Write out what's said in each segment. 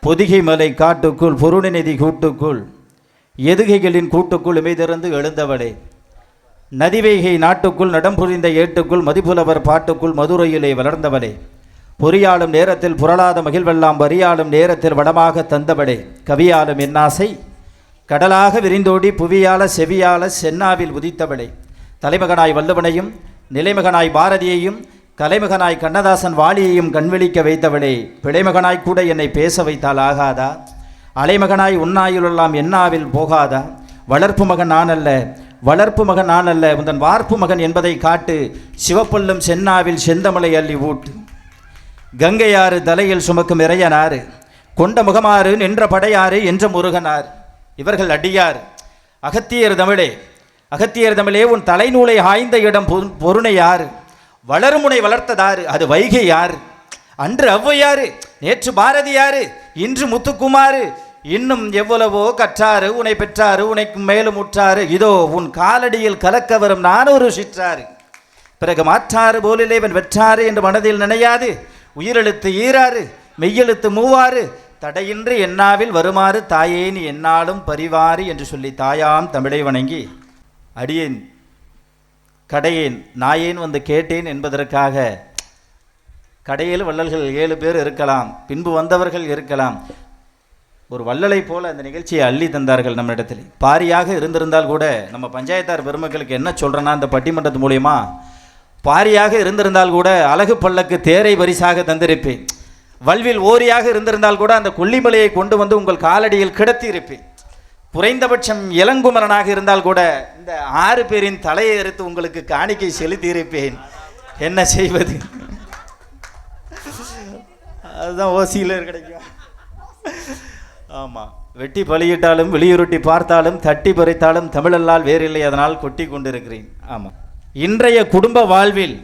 பொதிகை மலை காட்டுக்குள் பொருணிநிதி கூட்டுக்குள் எதுகைகளின் கூட்டுக்குள் இமைதிறந்து எழுந்தவளே, நதிவைகை நாட்டுக்குள் நடம்புரிந்த ஏட்டுக்குள் மதிப்புலவர் பாட்டுக்குள் மதுரையிலே வளர்ந்தவளே, பொறியாளும் நேரத்தில் புரளாத மகிழ்வெல்லாம் வரியாளும் நேரத்தில் வடமாக தந்தவளே, கவியாலும் என்னாசை கடலாக விரிந்தோடி புவியால செவியால சென்னாவில் உதித்தவளே, தலைமகனாய் வல்லவனையும் நிலைமகனாய் பாரதியையும் கலைமகனாய் கண்ணதாசன் வாலியையும் கண்விழிக்க வைத்தவளே, பிழைமகனாய் கூட என்னை பேச வைத்தால் ஆகாதா? அலைமகனாய் உன்னாயுள்ளெல்லாம் என்னாவில் போகாதா? வளர்ப்பு மகன் நான் அல்ல, வளர்ப்பு மகன் நான் அல்ல, உந்தன் வார்ப்பு மகன் என்பதை காட்டு, சிவப்பல்லும் சென்னாவில் செந்தமலை அள்ளி ஊட்டு. கங்கையாறு தலையில் சுமக்கும் இறையனாறு, கொண்ட முகமாறு நின்ற படையாறு என்ற முருகனார். இவர்கள் அடியார். அகத்தியர் தமிழே, அகத்தியர் தமிழே, உன் தலைநூலை ஆய்ந்த இடம் பொருணை யாரு? வளருமுனை வளர்த்ததாரு? அது வைகை யாரு? அன்று ஔவையாரு, நேற்று பாரதியாரு, இன்று முத்துக்குமாரு, இன்னும் எவ்வளவோ கற்றாரு, உன்னை பெற்றாரு, உனக்கு மேலும் உற்றாரு, இதோ உன் காலடியில் கலக்க வரும் நானொரு சிற்றாரு. பிறகு மாற்றாறு போலிலேவன் வெற்றாரு என்று மனதில் நினையாது, உயிரெழுத்து ஈராறு மெய்யெழுத்து மூவாறு தடையின்றி என்னாவில் வருமாறு தாயே நீ என்னாலும் பரிவாறு என்று சொல்லி தாயாம் தமிழை வணங்கி, அடியேன் கடையேன் நாயேன் வந்து கேட்டேன் என்பதற்காக, கடையில் வள்ளல்கள் 7 பேர் இருக்கலாம், பின்பு வந்தவர்கள் இருக்கலாம், ஒரு வள்ளலை போல அந்த நிகழ்ச்சியை அள்ளி தந்தார்கள் நம்மிடத்தில். பாரியாக இருந்திருந்தால் கூட, நம்ம பஞ்சாயத்தார் பெருமக்களுக்கு என்ன சொல்கிறேன்னா, அந்த பட்டிமன்றத்து மூலயமா பாரியாக இருந்திருந்தால் கூட அழகு பல்லக்கு தேரை பரிசாக தந்திருப்பேன். வல்வில் ஓரியாக இருந்திருந்தால் கூட அந்த கொல்லிமலையை கொண்டு வந்து உங்கள் காலடியில் கிடத்தி இருப்பேன். குறைந்தபட்சம் இளங்குமரனாக இருந்தால் கூட இந்த 6 பேரின் தலையை எடுத்து உங்களுக்கு காணிக்கை செலுத்தி இருப்பேன். என்ன செய்வது? அதுதான் ஓசியில் கிடைக்கும். ஆமாம், வெட்டி பலியிட்டாலும் வெளியுருட்டி பார்த்தாலும் தட்டி பறித்தாலும் தமிழல்லால் வேறில்லை, அதனால் கொட்டி கொண்டிருக்கிறேன். ஆமாம், இன்றைய குடும்ப வாழ்வில்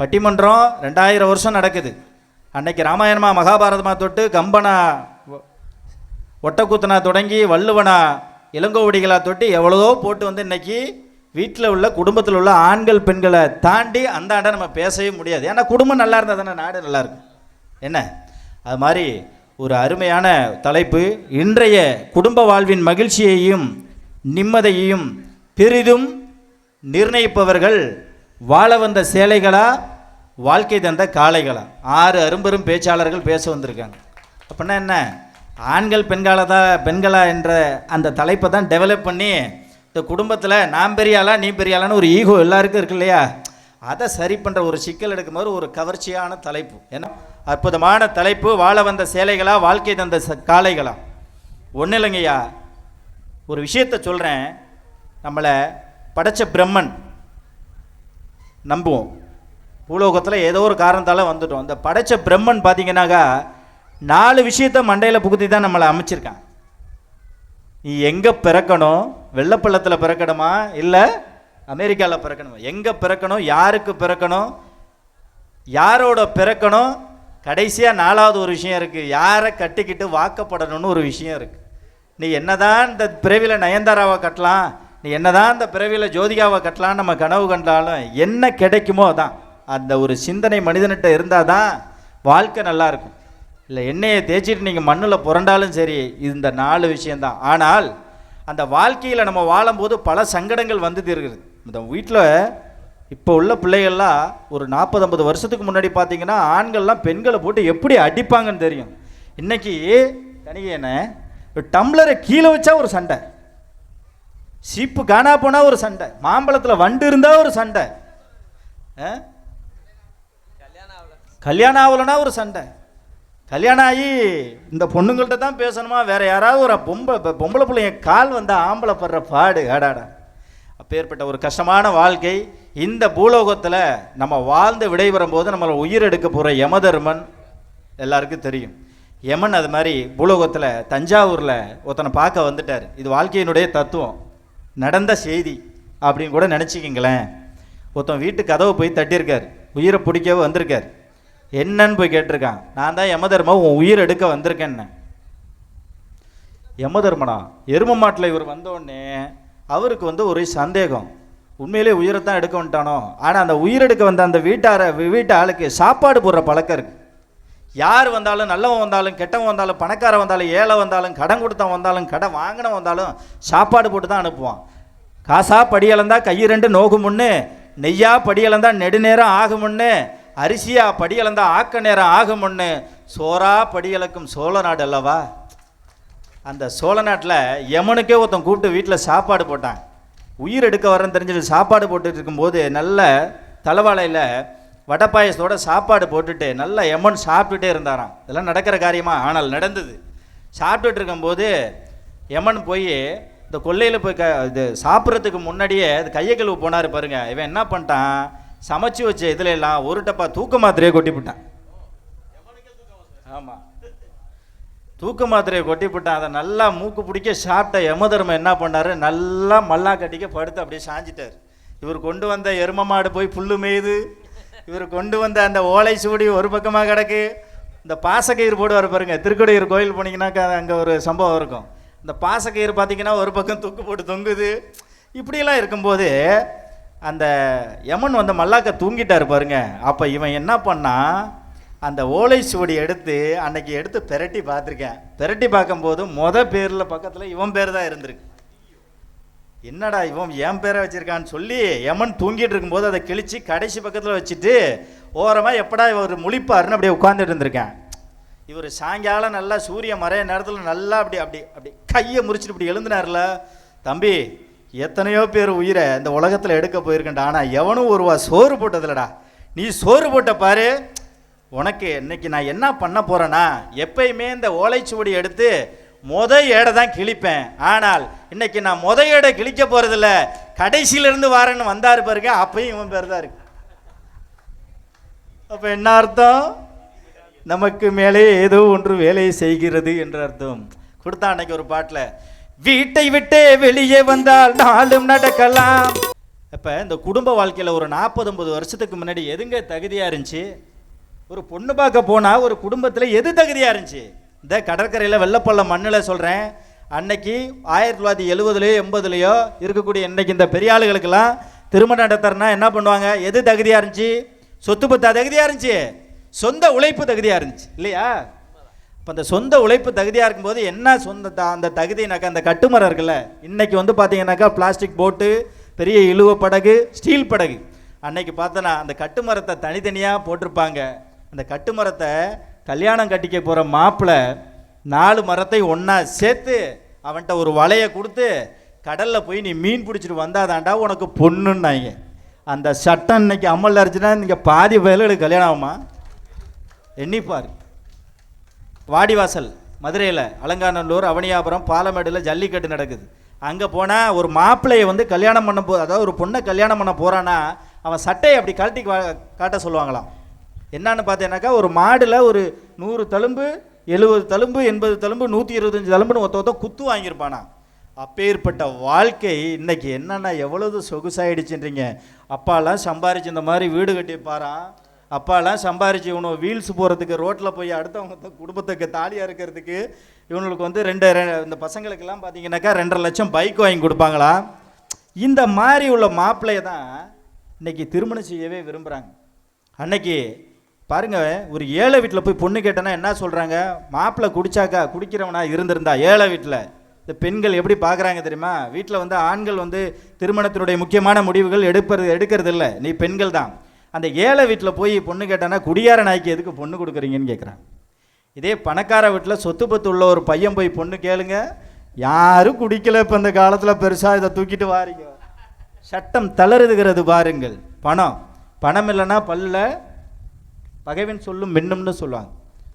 பட்டிமன்றம் 2000 வருஷம் நடக்குது. அன்னைக்கு ராமாயணமா மகாபாரதமாக தொட்டு கம்பனா ஒட்டக்கூத்தனா தொடங்கி வள்ளுவனா இளங்கோவடிகளா தொட்டு எவ்வளவோ போட்டு வந்து இன்னைக்கு வீட்டில் உள்ள குடும்பத்தில் உள்ள ஆண்கள் பெண்களை தாண்டி அந்த ஆண்டை நம்ம பேசவே முடியாது. ஏன்னா குடும்பம் நல்லா இருந்தால் தானே நாடு நல்லா இருக்கும். என்ன அது மாதிரி ஒரு அருமையான தலைப்பு. இன்றைய குடும்ப வாழ்வின் மகிழ்ச்சியையும் நிம்மதியையும் பெரிதும் நிர்ணயிப்பவர்கள் வாழ வந்த சேலைகளா வாழ்க்கை தந்த காளைகளா? 6 அரும்பெரும் பேச்சாளர்கள் பேச வந்திருக்காங்க. அப்படின்னா என்ன, ஆண்கள் பெண்களா என்ற அந்த தலைப்பை தான் டெவலப் பண்ணி இந்த குடும்பத்தில் நான் பெரியாளா நீ பெரியாளான்னு ஒரு ஈகோ எல்லாருக்கும் இருக்கு இல்லையா, அதை சரி பண்ணுற ஒரு சிக்கல் எடுக்கும்போது ஒரு கவர்ச்சியான தலைப்பு. ஏன்னா அற்புதமான தலைப்பு, வாழ வந்த சேலைகளா வாழ்க்கை தந்த காளைகளா? ஒன்றும் இல்லைங்கய்யா, ஒரு விஷயத்தை சொல்கிறேன். நம்மளை படைச்ச பிரம்மன் நம்புவோம், பூலோகத்தில் ஏதோ ஒரு காரணத்தால் வந்துட்டோம். அந்த படைச்ச பிரம்மன் பார்த்தீங்கன்னாக்கா 4 விஷயத்தை மண்டையில் புகுத்தி தான் நம்மளை அமைச்சிருக்கான். நீ எங்கே பிறக்கணும், வெள்ளப்பள்ளத்தில் பிறக்கணுமா இல்லை அமெரிக்காவில் பிறக்கணுமா, எங்கே பிறக்கணும், யாருக்கு பிறக்கணும், யாரோட பிறக்கணும், கடைசியாக 4வது ஒரு விஷயம் இருக்குது, யாரை கட்டிக்கிட்டு வாக்கப்படணும்னு ஒரு விஷயம் இருக்குது. நீ என்னதான் இந்த பிறவியில் நயன்தாராவை கட்டலாம், நீ என்னதான் இந்த பிறவியில் ஜோதிகாவை கட்டலாம் நம்ம கனவு கண்டாலும் என்ன கிடைக்குமோ அதான். அந்த ஒரு சிந்தனை மனிதன்கிட்ட இருந்தால் தான் வாழ்க்கை நல்லாயிருக்கும். இல்லை எண்ணெயை தேய்ச்சிட்டு நீங்கள் மண்ணில் புரண்டாலும் சரி, இந்த 4 விஷயந்தான். ஆனால் அந்த வாழ்க்கையில் நம்ம வாழும்போது பல சங்கடங்கள் வந்து தீர்கிறது. இந்த வீட்டில் இப்போ உள்ள பிள்ளைகள்லாம் ஒரு 40-50 வருஷத்துக்கு முன்னாடி பார்த்தீங்கன்னா ஆண்கள்லாம் பெண்களை போட்டு எப்படி அடிப்பாங்கன்னு தெரியும். இன்றைக்கி தனியன டம்ளரை கீழே வச்சா ஒரு சண்டை, சீப்பு காணா போனால் ஒரு சண்டை, மாம்பழத்தில் வண்டு இருந்தால் ஒரு சண்டை, கல்யாணம் ஆகலைன்னா ஒரு சண்டை. கல்யாணம் ஆகி இந்த பொண்ணுங்கள்ட்ட தான் பேசணுமா, வேறு யாராவது ஒரு பொம்பளை பிள்ளைங்க கால் வந்தால் ஆம்பளை படுற பாடு ஆடாடா. அப்பேற்பட்ட ஒரு கஷ்டமான வாழ்க்கை இந்த பூலோகத்தில் நம்ம வாழ்ந்து விடைபெறும் போது நம்மளை உயிர் எடுக்க போகிற யமதர்மன் எல்லாருக்கும் தெரியும். யமன் அது மாதிரி பூலோகத்தில் தஞ்சாவூரில் ஒருத்தனை பார்க்க வந்துட்டார். இது வாழ்க்கையினுடைய தத்துவம், நடந்த செய்தி அப்படின்னு கூட நினச்சிக்கிங்களேன். ஒருத்தன் வீட்டு கதவை போய் தட்டியிருக்கார், உயிரை பிடிக்கவே வந்திருக்கார். என்னன்னு போய் கேட்டிருக்கான், நான் தான் யமதர்மா உன் உயிர் எடுக்க வந்திருக்கேன்னு. யமதர்மனா? எரும மாட்டில் இவர் வந்தோடனே அவருக்கு ஒரு சந்தேகம், உண்மையிலே உயிரைத்தான் எடுக்க வந்துட்டானோ. ஆனால் அந்த உயிரெடுக்க வந்த அந்த வீட்டு ஆளுக்கு சாப்பாடு போடுற பழக்கம் இருக்குது. யார் வந்தாலும், நல்லவன் வந்தாலும், கெட்டவன் வந்தாலும், பணக்காரன் வந்தாலும், ஏழை வந்தாலும், கடன் கொடுத்தவன் வந்தாலும், கடன் வாங்கினவன் வந்தாலும் சாப்பாடு போட்டு தான் அனுப்புவான். காசா படியளந்தா கை ரெண்டு நோகுமுன்னு, நெய்யா படியளந்தா நெடுநேரம் ஆகுமுன்னு, அரிசியா படியளந்தா ஆக்க நேரம் ஆகுமுன்னு, சோறா படியளக்கும் சோழ நாடு அல்லவா. அந்த சோழ நாட்டில் யமனுக்கே ஒருத்தன் கூப்பிட்டு வீட்டில் சாப்பாடு போட்டான். உயிர் எடுக்க வரேன்னு தெரிஞ்சுட்டு சாப்பாடு போட்டுட்டு இருக்கும்போது நல்ல தலைவாழையில் வடை பாயசத்தோட சாப்பாடு போட்டுட்டு நல்லா யமன் சாப்பிட்டுட்டே இருந்தாராம். இதெல்லாம் நடக்கிற காரியமா? ஆனால் நடந்தது. சாப்பிட்டுட்டு இருக்கும்போது யமன் போய் இந்த கொல்லையில் போய் இது சாப்பிட்றதுக்கு முன்னாடியே அது கையை கழுவு போனார் பாருங்க. இவன் என்ன பண்ணிட்டான், சமைச்சு வச்ச இதுல எல்லாம் ஒரு டப்பா தூக்க மாத்திரையை கொட்டிவிட்டான். ஆமாம், தூக்க மாத்திரையை கொட்டிவிட்டான். அதை நல்லா மூக்கு பிடிக்க சாப்பிட்ட யமதர்மன் என்ன பண்ணார், நல்லா மல்லா கட்டிக்க படுத்து அப்படியே சாஞ்சிட்டார். இவர் கொண்டு வந்த எரும மாடு போய் புல்லு மேயுது, இவர் கொண்டு வந்த அந்த ஓலை சூடி ஒரு பக்கமாக கிடக்கு. இந்த பாசக்கயிறு போடுவார் பாருங்க, திருக்கடையூர் கோயில் போனீங்கன்னாக்கா அங்கே ஒரு சம்பவம் இருக்கும். இந்த பாசக்கயிறு பார்த்தீங்கன்னா ஒரு பக்கம் தூக்கு போட்டு தொங்குது. இப்படியெல்லாம் இருக்கும்போது அந்த யமன் வந்து மல்லாக்க தூங்கிட்டார் பாருங்க. அப்போ இவன் என்ன பண்ணான், அந்த ஓலை சுவடி எடுத்து அன்னைக்கு எடுத்து பெரட்டி பார்த்துருக்கேன். பெரட்டி பார்க்கும்போது பேரில் பக்கத்தில் இவன் பேர் தான் இருந்திருக்கு. என்னடா இவன் என் பேரை வச்சிருக்கான்னு சொல்லி யமன் தூங்கிட்டு இருக்கும்போது அதை கிழிச்சு கடைசி பக்கத்தில் வச்சுட்டு ஓரமாக எப்படா இவர் முழிப்பாருன்னு அப்படியே உட்காந்துட்டு இருந்திருக்கேன். இவர் சாயங்காலம் நல்லா சூரிய மறைய நேரத்தில் நல்லா அப்படி அப்படி அப்படி கையை முறிச்சிட்டு இப்படி எழுந்தினார்ல. தம்பி, எத்தனையோ பேர் உயிரை இந்த உலகத்தில் எடுக்க போயிருக்கேன்டா, ஆனால் எவனும் ஒருவா சோறு போட்டதில்லடா. நீ சோறு போட்ட பாரு. உனக்கு இன்னைக்கு நான் என்ன பண்ண போகிறேன்னா, எப்பயுமே இந்த ஓலைச்சுவடி எடுத்து ஏடை தான் கிழிப்பேன். ஆனால் இன்னைக்கு நான் ஏடை கிழிக்க போகிறதில்ல, கடைசியிலிருந்து வாரேன்னு வந்தார் பாருங்க. அப்பயும் இவன் பேர் தான் இருக்கு. அப்போ என்ன அர்த்தம், நமக்கு மேலே ஏதோ ஒன்று வேலையை செய்கிறது என்ற அர்த்தம் கொடுத்தான் அன்னைக்கு ஒரு பாட்டில். வீட்டை விட்டே வெளியே வந்தால் நாளும் நடக்கலாம். இப்போ இந்த குடும்ப வாழ்க்கையில் ஒரு 40-50 வருஷத்துக்கு முன்னாடி எதுங்க தகுதியாக இருந்துச்சு? ஒரு பொண்ணு பார்க்க போனால் ஒரு குடும்பத்தில் எது தகுதியாக இருந்துச்சு? இந்த கடற்கரையில் வெள்ளப்பள்ள மண்ணில் சொல்கிறேன், அன்னைக்கு 1970லையோ 80லையோ இருக்கக்கூடிய இன்னைக்கு இந்த பெரிய ஆளுகளுக்கெல்லாம் திருமணம் நடத்துறனா என்ன பண்ணுவாங்க? எது தகுதியாக இருந்துச்சு? சொத்து பத்தா தகுதியாக இருந்துச்சு, சொந்த உழைப்பு தகுதியாக இருந்துச்சு இல்லையா? இப்போ அந்த சொந்த உழைப்பு தகுதியாக இருக்கும்போது என்ன அந்த தகுதினாக்கா, அந்த கட்டுமரம் இருக்குல்ல, இன்னைக்கு வந்து பார்த்தீங்கன்னாக்கா பிளாஸ்டிக் போட்டு பெரிய இழுவ படகு, ஸ்டீல் படகு. அன்னைக்கு பார்த்தோன்னா அந்த கட்டுமரத்தை தனித்தனியாக போட்டிருப்பாங்க. அந்த கட்டுமரத்தை கல்யாணம் கட்டிக்க போகிற மாப்பிள்ளை 4 மரத்தை ஒன்றா சேர்த்து அவன்கிட்ட ஒரு வலையை கொடுத்து கடலில் போய் நீ மீன் பிடிச்சிட்டு வந்தாதாண்டா உனக்கு பொண்ணுன்னாங்க. அந்த சட்டம் இன்னைக்கு அமலில் இருந்துச்சுன்னா நீங்கள் பாதி வயலுக்கு கல்யாணம் ஆகுமா? எண்ணிப்பார். வாடிவாசல் மதுரையில், அலங்காநல்லூர், அவனியாபுரம், பாலமேடில் ஜல்லிக்கட்டு நடக்குது. அங்கே போனால் ஒரு மாப்பிள்ளையை வந்து கல்யாணம் பண்ண அதாவது ஒரு பொண்ணை கல்யாணம் பண்ண போகிறான்னா அவன் சட்டையை அப்படி கழட்டி காட்ட சொல்லுவாங்களாம். என்னன்னு பார்த்தீங்கன்னாக்கா, ஒரு மாடில் ஒரு 100 தழும்பு, 70 தழும்பு, 80 தழும்பு, 125 தழும்புன்னு ஒருத்த குத்து வாங்கியிருப்பானா. அப்பேற்பட்ட வாழ்க்கை இன்னைக்கு என்னன்னா எவ்வளவு சொகுசாயிடுச்சுன்றீங்க. அப்பாலாம் சம்பாரிச்சு இந்த மாதிரி வீடு கட்டிப்பாரான், அப்பாலாம் சம்பாரிச்சு இவனு வீல்ஸ் போகிறதுக்கு, ரோட்டில் போய் அடுத்தவங்க குடும்பத்துக்கு தாலியாக இருக்கிறதுக்கு இவங்களுக்கு வந்து இந்த பசங்களுக்கெல்லாம் பார்த்தீங்கன்னாக்கா 2.5 லட்சம் பைக் வாங்கி கொடுப்பாங்களா. இந்த மாதிரி உள்ள மாப்பிள்ளையை தான் இன்னைக்கு திருமணம் செய்யவே விரும்புகிறாங்க. அன்னைக்கு பாருங்க, ஒரு ஏழை வீட்டில் போய் பொண்ணு கேட்டேன்னா என்ன சொல்கிறாங்க? மாப்பிள்ளை குடிக்கிறவனா இருந்திருந்தா ஏழை வீட்டில் இந்த பெண்கள் எப்படி பார்க்குறாங்க தெரியுமா? வீட்டில் வந்து ஆண்கள் வந்து திருமணத்தினுடைய முக்கியமான முடிவுகள் எடுக்கிறது இல்லை, நீ பெண்கள் தான். அந்த ஏழை வீட்டில் போய் பொண்ணு கேட்டானா குடியார நாய்க்கு எதுக்கு பொண்ணு கொடுக்குறீங்கன்னு கேட்குறாங்க. இதே பணக்கார வீட்டில் சொத்து பத்து உள்ள ஒரு பையன் போய் பொண்ணு கேளுங்க, யாரும் குடிக்கல. இப்போ இந்த காலத்தில் பெருசாக இதை தூக்கிட்டு வாரீங்க. சட்டம் தளருதுகிறது பாருங்கள். பணம் இல்லைன்னா பல்ல பகைவன் சொல்லும் மின்னும்னு சொல்லுவாங்க.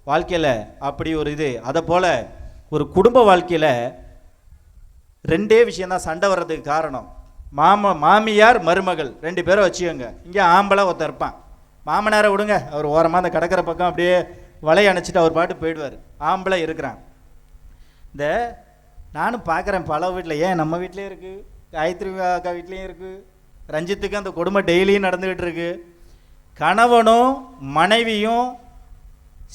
வாழ்க்கையில் அப்படி ஒரு இது. அதை போல் ஒரு குடும்ப வாழ்க்கையில் 2 விஷயந்தான் சண்டை வர்றதுக்கு காரணம். மாமியார் மருமகள் 2 பேரை வச்சுக்கோங்க. இங்கே ஆம்பளை ஒருத்தன் இருப்பான், மாமனாரை விடுங்க, அவர் ஓரமாக அந்த கடற்கரை பக்கம் அப்படியே வலையை அணைச்சிட்டு அவர் பாட்டு போயிடுவார். ஆம்பளை இருக்கிறான். இந்த நானும் பார்க்குறேன் பல வீட்டில், ஏன் நம்ம வீட்டிலே இருக்குது, காயத்ரி அக்கா வீட்லேயும் இருக்குது, ரஞ்சித்துக்கு அந்த கொடுமை டெய்லியும் நடந்துக்கிட்டு இருக்கு. கணவனும் மனைவியும்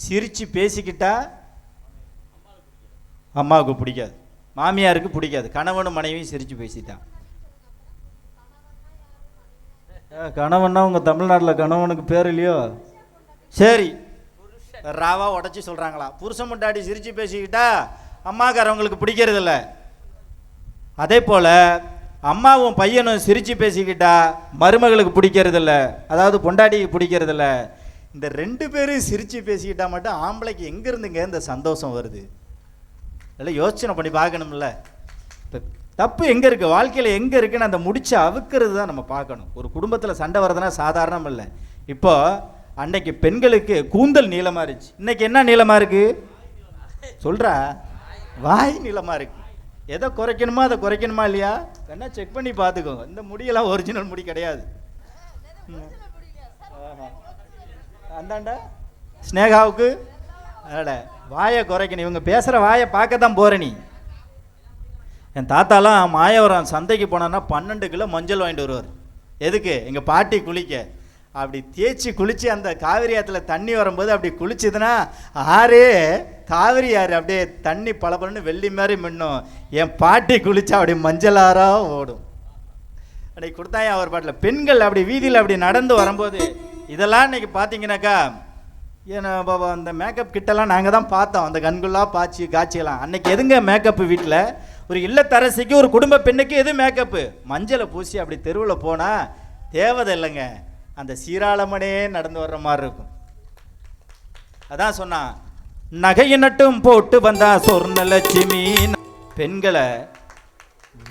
சிரித்து பேசிக்கிட்டா அம்மாவுக்கு பிடிக்காது, மாமியாருக்கு பிடிக்காது. கணவனும் மனைவியும் சிரித்து பேசிட்டான். கணவன்னா உங்கள் தமிழ்நாட்டில் கணவனுக்கு பேர் இல்லையோ? சரி, ராவா உடச்சி சொல்கிறாங்களா, புருஷன் முண்டாடி சிரித்து பேசிக்கிட்டா அம்மாக்காரவங்களுக்கு பிடிக்கிறதில்ல. அதே போல் அம்மாவும் பையனும் சிரித்து பேசிக்கிட்டா மருமகளுக்கு பிடிக்கிறதில்ல, அதாவது பொண்டாட்டிக்கு பிடிக்கிறதில்ல. இந்த 2 பேரும் சிரித்து பேசிக்கிட்டா மட்டும் ஆம்பளைக்கு எங்கேருந்துங்க இந்த சந்தோஷம் வருது? இதெல்லாம் யோசனை பண்ணி பார்க்கணும்ல. இப்போ தப்பு எங்கே இருக்குது, வாழ்க்கையில் எங்கே இருக்குன்னு அந்த முடிச்சு அவுக்கிறது தான் நம்ம பார்க்கணும். ஒரு குடும்பத்தில் சண்டை வர்றதுனா சாதாரணம் இல்லை. இப்போ அன்னைக்கு பெண்களுக்கு கூந்தல் நீளமாக இருந்துச்சு, இன்னைக்கு என்ன நீளமாக இருக்குது சொல்கிறா? வாய் நீளமாக இருக்குது. எதை குறைக்கணுமோ அதை குறைக்கணுமா இல்லையா? வேணா செக் பண்ணி பார்த்துக்கோங்க. இந்த முடியெல்லாம் ஒரிஜினல் முடி கிடையாது. அந்தாண்டா ஸ்னேகாவுக்கு அட வாயை குறைக்கணும். இவங்க பேசுகிற வாயை பார்க்க தான் போகிற நீ. என் தாத்தாலாம் மாயவரம் சந்தைக்கு போனான்னா 12 கிலோ மஞ்சள் வாங்கிட்டு வருவார். எதுக்கு? எங்கள் பாட்டி குளிக்க. அப்படி தேய்ச்சி குளித்து அந்த காவிரி ஆற்றுல தண்ணி வரும்போது அப்படி குளிச்சுதுன்னா ஆறே காவிரி ஆறு அப்படியே தண்ணி பளபளன்னு வெள்ளி மாதிரி மின்னும். என் பாட்டி குளிச்சா அப்படி மஞ்சளாராக ஓடும். அப்படி கொடுத்தாங்க அவர் பாட்டில். பெண்கள் அப்படி வீதியில் அப்படி நடந்து வரும்போது இதெல்லாம் இன்னைக்கு பார்த்தீங்கன்னாக்கா, ஏன்னா பாபா அந்த மேக்கப் கிட்டெல்லாம் நாங்கள் தான் பார்த்தோம், அந்த கண்குள்ளா காட்சியெல்லாம். அன்னைக்கு எதுங்க மேக்கப்பு வீட்டில்? ஒரு இல்லத்தரசிக்கு ஒரு குடும்ப பெண்ணுக்கு எது மேக்கப்பு? மஞ்சளை பூசி அப்படி தெருவில் போனால் தேவதை இல்லைங்க, அந்த சீராளமனே நடந்து வர்ற மாதிரி இருக்கும். அதான் சொன்னான், நகையை நட்டும் போட்டு வந்தா சொர்ணலட்சுமி. பெண்களை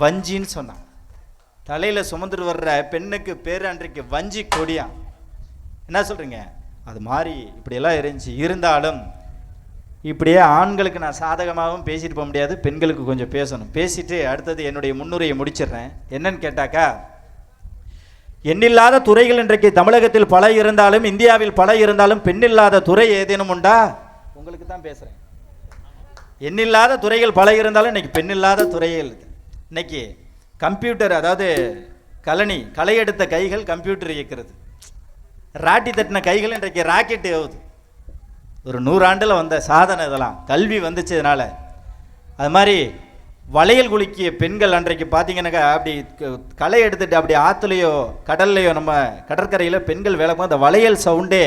வஞ்சின்னு சொன்னான். தலையில் சுமந்துட்டு வர்ற பெண்ணுக்கு பேர் அன்றைக்கு வஞ்சி கொடியா. என்ன சொல்கிறீங்க? அது மாதிரி இப்படியெல்லாம் இருந்துச்சு. இருந்தாலும் இப்படியே ஆண்களுக்கு நான் சாதகமாகவும் பேசிட்டு போக முடியாது, பெண்களுக்கு கொஞ்சம் பேசணும். பேசிட்டு அடுத்தது என்னுடைய முன்னுரையை முடிச்சிடுறேன். என்னன்னு கேட்டாக்கா, எண்ணில்லாத துறைகள் இன்றைக்கு தமிழகத்தில் பல இருந்தாலும், இந்தியாவில் பல இருந்தாலும், பெண்ணில்லாத துறை ஏதேனும் உண்டா? உங்களுக்கு தான் பேசுகிறேன். எண்ணில்லாத துறைகள் பல இருந்தாலும் இன்னைக்கு பெண்ணில்லாத துறைகள். இன்னைக்கு கம்ப்யூட்டர், அதாவது களை எடுத்த கைகள் கம்ப்யூட்டர் இயக்கிறது, ராட்டி தட்டின கைகள் இன்றைக்கு ராக்கெட் ஏவுது. ஒரு 100 ஆண்டில் வந்த சாதனை இதெல்லாம். கல்வி வந்துச்சு இதனால். அது மாதிரி வளையல் குலுக்கிய பெண்கள் அன்றைக்கு பார்த்தீங்கன்னாக்கா, அப்படி களை எடுத்துட்டு அப்படி ஆற்றுலையோ கடல்லையோ நம்ம கடற்கரையில் பெண்கள் வேலை அந்த வளையல் சவுண்டே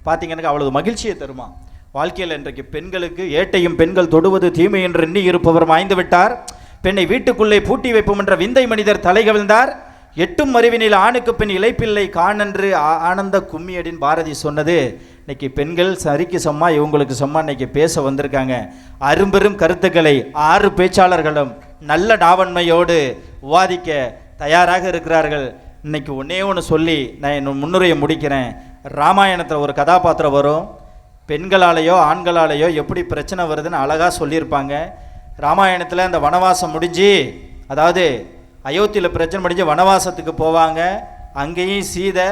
பார்த்தீங்கன்னாக்கா அவ்வளவு மகிழ்ச்சியை தருமா. வாழ்க்கையில் இன்றைக்கு பெண்களுக்கு ஏட்டையும் பெண்கள் தொடுவது தீமை என்று எண்ணி இருப்பவர் மாய்ந்து விட்டார். பெண்ணை வீட்டுக்குள்ளே பூட்டி வைப்போம் என்ற விந்தை மனிதர் தலை கவிழ்ந்தார். எட்டும் அறிவினில் ஆணுக்கு பெண் இழைப்பில்லை காணென்று ஆனந்த கும்மியடின் பாரதி சொன்னது. இன்னைக்கு பெண்கள் சரிக்கு சொம்மா இவங்களுக்கு சொம்மா இன்னைக்கு பேச வந்திருக்காங்க. அரும்பெரும் கருத்துக்களை 6 பேச்சாளர்களும் நல்ல நாவன்மையோடு விவாதிக்க தயாராக இருக்கிறார்கள். இன்னைக்கு ஒன்னே ஒன்று சொல்லி நான் என் முன்னுரையை முடிக்கிறேன். ராமாயணத்தில் ஒரு கதாபாத்திரம் வரும். பெண்களாலேயோ ஆண்களாலேயோ எப்படி பிரச்சனை வருதுன்னு அழகாக சொல்லியிருப்பாங்க. ராமாயணத்தில் அந்த வனவாசம் முடிஞ்சு, அதாவது அயோத்தியில் பிரச்சனை முடிஞ்சு வனவாசத்துக்கு போவாங்க. அங்கேயும் சீதை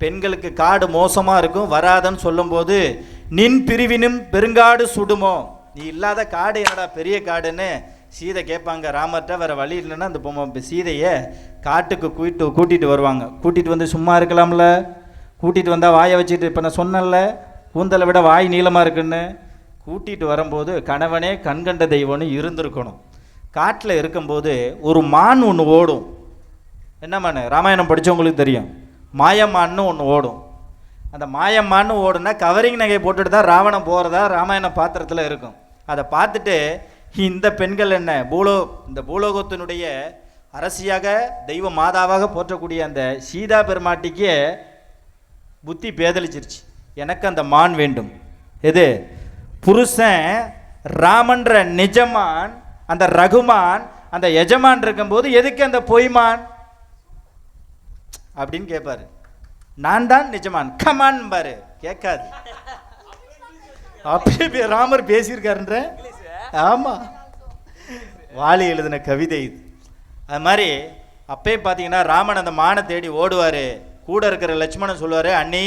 பெண்களுக்கு காடு மோசமாக இருக்கும் வராதன்னு சொல்லும்போது, நின் பிரிவினும் பெருங்காடு சுடுமோ, நீ இல்லாத காடு என்னடா பெரிய காடுன்னு சீதை கேட்பாங்க ராமர்கிட்ட. வேறு வழி இல்லைன்னா அந்த சீதையை காட்டுக்கு கூட்டிகிட்டு வருவாங்க. கூட்டிகிட்டு வந்து சும்மா இருக்கலாம்ல, கூட்டிகிட்டு வந்தால் வாயை வச்சுட்டு, இப்போ நான் சொன்னேன்ல கூந்தலை விட வாய் நீளமாக இருக்குன்னு, கூட்டிகிட்டு வரும்போது கணவனே கண்கண்ட தெய்வம்னு இருந்திருக்கணும். காட்டில் இருக்கும்போது ஒரு மான் ஒன்று ஓடும். என்ன மான்? ராமாயணம் படித்தவங்களுக்கு தெரியும். மாயம்மான்னு ஒன்று ஓடும். அந்த மாயம்மான்னு ஓடுனா கவரிங் நகை போட்டுட்டு தான் ராவணன் போகிறதா ராமாயண பாத்திரத்தில் இருக்கும். அதை பார்த்துட்டு இந்த பெண்கள் என்ன இந்த பூலோகத்தினுடைய அரசியாக தெய்வ மாதாவாக போற்றக்கூடிய அந்த சீதா பெருமாட்டிக்கு புத்தி பேதலிச்சிருச்சு. எனக்கு அந்த மான் வேண்டும். எது? புருஷன் ராமன்ற நிஜமான், அந்த ரகுமான், அந்த எஜமான் இருக்கும்போது எதுக்கு அந்த பொய்மான் அப்படின்னு கேட்பாரு. நான் தான் நிஜமான் கமான் பாரு, கேட்காது. அப்படி ராமர் பேசியிருக்காருன்ற. ஆமா, வாலி எழுதின கவிதை இது. அது மாதிரி அப்பயே பார்த்தீங்கன்னா ராமன் அந்த மானை தேடி ஓடுவார். கூட இருக்கிற லட்சுமணன் சொல்லுவார், அண்ணி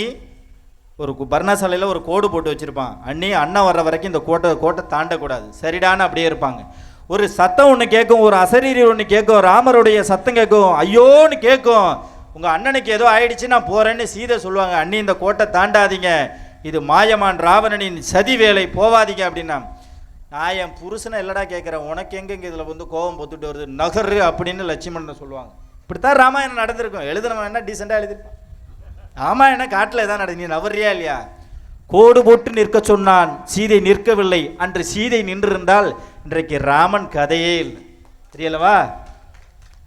ஒரு பர்ணசாலையில் ஒரு கோடு போட்டு வச்சுருப்பான், அண்ணி அண்ணன் வர்ற வரைக்கும் இந்த கோட்டை தாண்டக்கூடாது. சரிடான்னு அப்படியே இருப்பாங்க. ஒரு சத்தம் ஒன்று கேட்கும், ஒரு அசரீரி ஒன்று கேட்கும், ராமருடைய சத்தம் கேட்கும், ஐயோன்னு கேட்கும். உங்கள் அண்ணனுக்கு ஏதோ ஆயிடுச்சு நான் போகிறேன்னு சீதை சொல்லுவாங்க, அண்ணி இந்த கோட்டை தாண்டாதீங்க, இது மாயமான் ராவணனின் சதி வேலை, போவாதீங்க அப்படின்னா. நான் என் புருஷனை இல்லடா கேட்குறேன், உனக்கு எங்கெங்கே இதில் வந்து கோபம் பொத்துட்டு வருது, நகரு அப்படின்னு லட்சுமணன் சொல்லுவாங்க. இப்படித்தான் ராமாயணம் நடந்திருக்கும். எழுதுனவன் என்ன டீசெண்டாக எழுதிருப்பான். ராமாயணம் காட்டில் எதாவது நடந்து, நீ நவர்றியா இல்லையா? கோடு போட்டு நிற்க சொன்னான், சீதை நிற்கவில்லை. அன்று சீதை நின்றிருந்தால் இன்றைக்கு ராமன் கதையே இல்லை. தெரியலவா?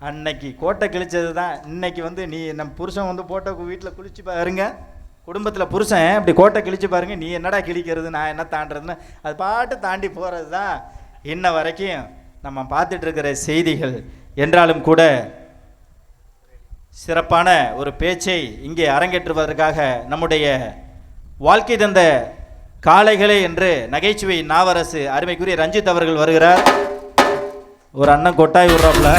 அன்னைக்கு கோட்டை கிழிச்சது தான். இன்னைக்கு நீ நம்ம புருஷன் போட்ட வீட்டில் குளிச்சு பாருங்க, குடும்பத்தில் புருஷன் இப்படி கோட்டை கிழிச்சு பாருங்க, நீ என்னடா கிழிக்கிறது, நான் என்ன தாண்டதுன்னு அது பாட்டு தாண்டி போகிறது தான் இன்ன வரைக்கும் நம்ம பார்த்துட்டு இருக்கிற செய்திகள். என்றாலும் கூட சிறப்பான ஒரு பேச்சை இங்கே அரங்கேற்றுவதற்காக நம்முடைய வாழ்க்கை தந்த காளைகளே என்று நகைச்சுவை நாவரசு அருமைக்குரிய ரஞ்சித் அவர்கள் வருகிறார். ஒரு அண்ணன் கொட்டாய் விடுறாப்ல.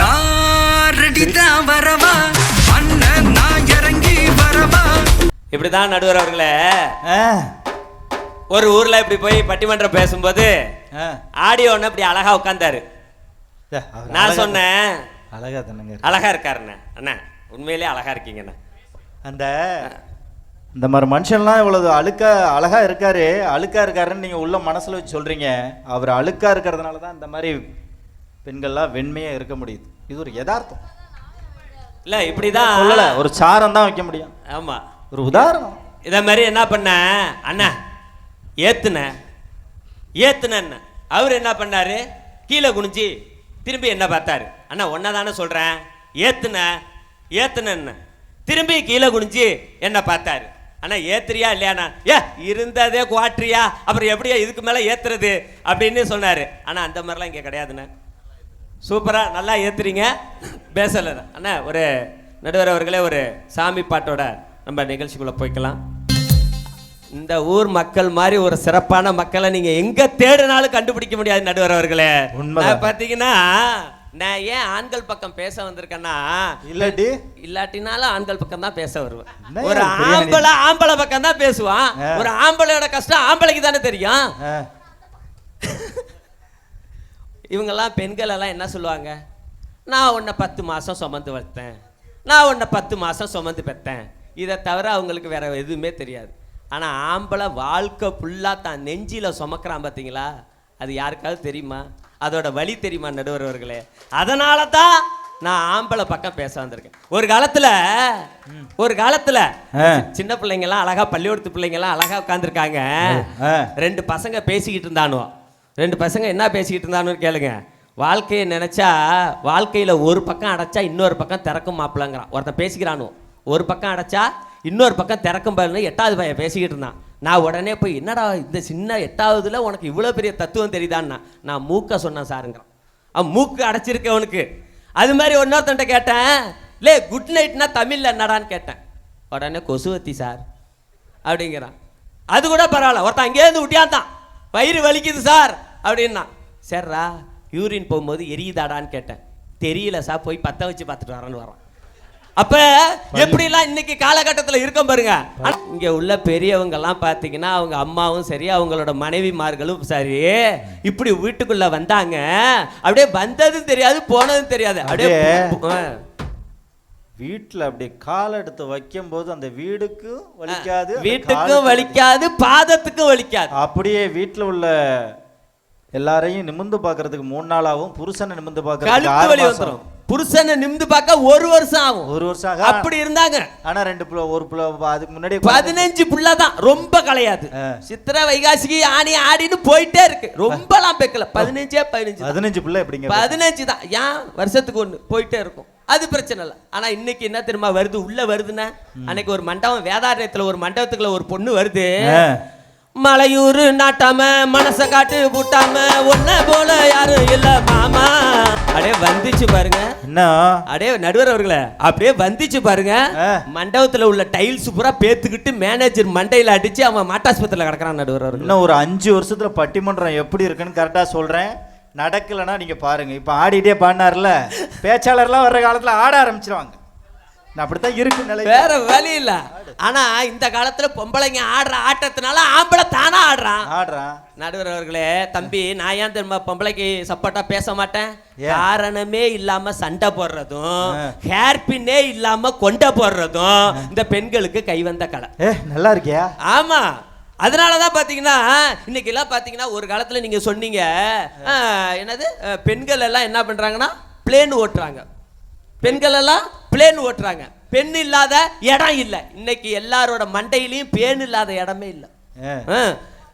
இப்படிதான் நடுவர் அவர்களே, ஒரு ஊர்ல இப்படி போய் பட்டிமன்றம் பேசும்போது ஆடியோன்னு இப்படி அழகா உட்கார்ந்தாரு. நான் சொன்னேன், அழகா தானங்க, அழகா இருக்காருண்ணே. அண்ணா உண்மையிலே அழகா இருக்கீங்கண்ணா. இந்த மாதிரி மனுஷன்லாம் இவ்வளவு அழகா இருக்காருன்னு நீங்க உள்ள மனசுல வச்சு சொல்றீங்க. அவர் அழுக்கா இருக்கிறதுனால தான் இந்த மாதிரி பெண்கள்லாம் வெண்மையா இருக்க முடியுது. இது ஒரு யதார்த்தம் இல்ல, இப்படிதான் சொல்லல, ஒரு சாரம் தான் வைக்க முடியும். ஆமா, ஒரு உதாரணம். இத மாதிரி என்ன பண்ண அண்ணா, ஏத்துன அவர் என்ன பண்ணாரு, கீழே குனிஞ்சி திரும்பி என்ன பார்த்தாரு. அண்ணா ஒன்னதானே சொல்றேன், ஏத்துன திரும்பி கீழே குனிஞ்சி என்ன பார்த்தாரு. அண்ணா ஏத்துறியா இல்லையாண்ணா, இருந்ததே குவாட்ரியா, அப்புறம் எப்படியா இதுக்கு மேல ஏத்துறது அப்படின்னு சொன்னாரு. ஆனா அந்த மாதிரிலாம் இங்க கிடையாதுண்ணே. சூப்பரா நல்லா ஏத்துறீங்க, பேசல. அண்ணா ஒரு நடுவர் அவர்களே, ஒரு சாமி பாட்டோட நம்ம நிகழ்ச்சிக்குள்ள போய்க்கலாம். இந்த ஊர் மக்கள் மாதிரி ஒரு சிறப்பான மக்களை நீங்க எங்க தேடினாலும் கண்டுபிடிக்க முடியாது நடுவர் அவர்களே. பாத்தீங்கன்னா நான் ஏன் ஆண்கள் பக்கம் பேச வந்திருக்கேன்னா, இல்லாட்டினாலும் ஆண்கள் பக்கம் தான் பேச வருவேன். ஒரு ஆம்பளை பக்கம் தான் பேசுவான். ஒரு ஆம்பளையோட கஷ்டம் ஆம்பளைக்கு தானே தெரியும். இவங்கெல்லாம் பெண்கள் எல்லாம் என்ன சொல்லுவாங்க, நான் உன்னை 10 மாதம் சுமந்து வைத்தேன், நான் உன்னை 10 மாதம் சுமந்து பெற்றேன். இதை தவிர அவங்களுக்கு வேற எதுவுமே தெரியாது. ஆனால் ஆம்பளை வாழ்க்கை ஃபுல்லாக தான் நெஞ்சில் சுமக்கிறான் பார்த்தீங்களா, அது யாருக்காவது தெரியுமா? அதோட வழி தெரியுமா நடுவர் அவர்களே? அதனால தான் நான் ஆம்பளை பக்கம் பேச வந்திருக்கேன். ஒரு காலத்தில் சின்ன பிள்ளைங்கெல்லாம் அழகா, பள்ளிக்கூடத்து பிள்ளைங்கெல்லாம் அழகா உட்காந்துருக்காங்க. 2 பசங்க பேசிக்கிட்டு இருந்தானோ. 2 பசங்க என்ன பேசிக்கிட்டு இருந்தானு கேளுங்க. வாழ்க்கையை நினைச்சா வாழ்க்கையில ஒரு பக்கம் அடைச்சா இன்னொரு பக்கம் திறக்கும் மாப்பிள்ளைங்கிறான். ஒருத்தன் பேசிக்கிறானோ, ஒரு பக்கம் அடைச்சா இன்னொரு பக்கம் திறக்கும் பாருன்னு 8வது பையன் பேசிக்கிட்டு இருந்தான். நான் உடனே போய், என்னடா இந்த சின்ன 8வதுல உனக்கு இவ்வளோ பெரிய தத்துவம் தெரியுதான்னா, நான் மூக்க சொன்னேன் சாருங்கிறான். அவன் மூக்கு அடைச்சிருக்கவனுக்கு. அது மாதிரி இன்னொருத்தன்ட்ட கேட்டேன், லே குட் நைட்னா தமிழ்ல என்னடான்னு கேட்டேன். உடனே கொசுவத்தி சார் அப்படிங்கிறான். அது கூட பரவாயில்ல. ஒருத்தன் அங்கேருந்து விட்டியாந்தான், வயிறு வலிக்குது சார் அப்படின்னா. சரிடா யூரின் போகும்போது எரியுதாடான்னு கேட்டேன். தெரியல சார், போய் பற்ற வச்சு பார்த்துட்டு வரேன்னு வரான். அப்ப எப்படிலாம் இன்னைக்கு காலகட்டத்தில் இருக்க பாருங்க. இங்க உள்ள பெரியவங்க எல்லாம் பாத்தீங்கன்னா, அவங்க அம்மாவும் சரி, அவங்களோட மனைவிமார்களும் சரி, இப்படி வீட்டுக்குள்ள வந்தாங்க, அப்படியே வந்ததும் தெரியாது போனதும் தெரியாது. அப்படியே வீட்டில் அப்படி கால் எடுத்து வைக்கும் போது அந்த வீட்டுக்கும் வலிக்காது, பாதத்துக்கும் வலிக்காது. அப்படியே வீட்டில் உள்ள எல்லாரையும் நிமிந்து பார்க்கறதுக்கு 3 நாளாகவும், புருஷனை நிமிந்து பார்க்கறதுக்கு வலி வந்துடும். புருஷனை நிமிந்து பார்க்க 1 வருஷம் ஆகும். 1 வருஷம் ஆகும். அப்படி இருந்தாங்க. ஆனா 2 புள்ள, ஒரு புள்ள அதுக்கு முன்னாடி 15 புள்ள தான், ரொம்ப கலையாது. சித்திரை வைகாசிக்கு ஆணி ஆடின்னு போயிட்டே இருக்கு. ரொம்பலாம் பெக்கல. 15 புள்ள எப்படிங்க? 15 தான். ஏன் வருஷத்துக்கு 1 போயிட்டே இருக்கும். அது பிரச்சனை இல்லை. ஆனா இன்னைக்கு என்ன தெரியுமா வருது, உள்ள வருதுன்னா, அன்னைக்கு ஒரு மண்டபம், வேதாரண்யத்துல ஒரு மண்டபத்துக்குள்ள ஒரு பொண்ணு வருது. மலையூர் நாட்டாம மனச காட்டு பூட்டாம ஒன்ன போல யாரும் இல்ல மாமா. அப்படியே வந்துச்சு பாருங்க. என்ன அப்படியே நடுவர் அவர்களே, அப்படியே வந்துச்சு பாருங்க. மண்டபத்துல உள்ள டைல்ஸ் பூரா பேத்துக்கிட்டு மேனேஜர் மண்டையில அடிச்சு அவன் மாட்டாஸ்பத்திரியில கிடக்குறான் நடுவர் அவர்கள். இன்னும் ஒரு 5 வருஷத்துல பட்டிமன்றம் எப்படி இருக்குன்னு கரெக்டா சொல்றேன். நடக்கலன்னா நீங்க பாருங்க. இப்ப ஆடிட்டே பாடினார்ல, பேச்சாளர்லாம் வர்ற காலத்துல ஆட ஆரம்பிச்சிருவாங்க. அப்படித்தான் இருக்கு நிலை, வேற வழி இல்ல. ஆனா இந்த காலத்துல பொம்பளைங்க ஆடுற ஆட்டத்தினால ஆம்பளை தானா ஆடுறான். நடுவர் அவர்களே, தம்பி நான் ஏன் தெரியுமா பொம்பளைக்கு சப்போர்ட்டா பேச மாட்டேன்? காரணமே இல்லாம சண்டை போடுறதும், ஹேர்பின்னே இல்லாம கொண்டை போடுறதும் இந்த பெண்களுக்கு கைவந்த கலை. நல்லா இருக்கியா? ஆமா. அதனாலதான் பாத்தீங்கன்னா இன்னைக்கு எல்லாம் பாத்தீங்கன்னா, ஒரு காலத்துல நீங்க சொன்னீங்க என்னது, பெண்கள் எல்லாம் என்ன பண்றாங்கன்னா பிளேன் ஓட்டுறாங்க. பெண்கள் எல்லாம் பிளேன் ஓட்டுறாங்க. பெண் இல்லாத இடம் இல்லை. இன்னைக்கு எல்லாரோட மண்டையிலையும் பேன் இல்லாத இடமே இல்லை.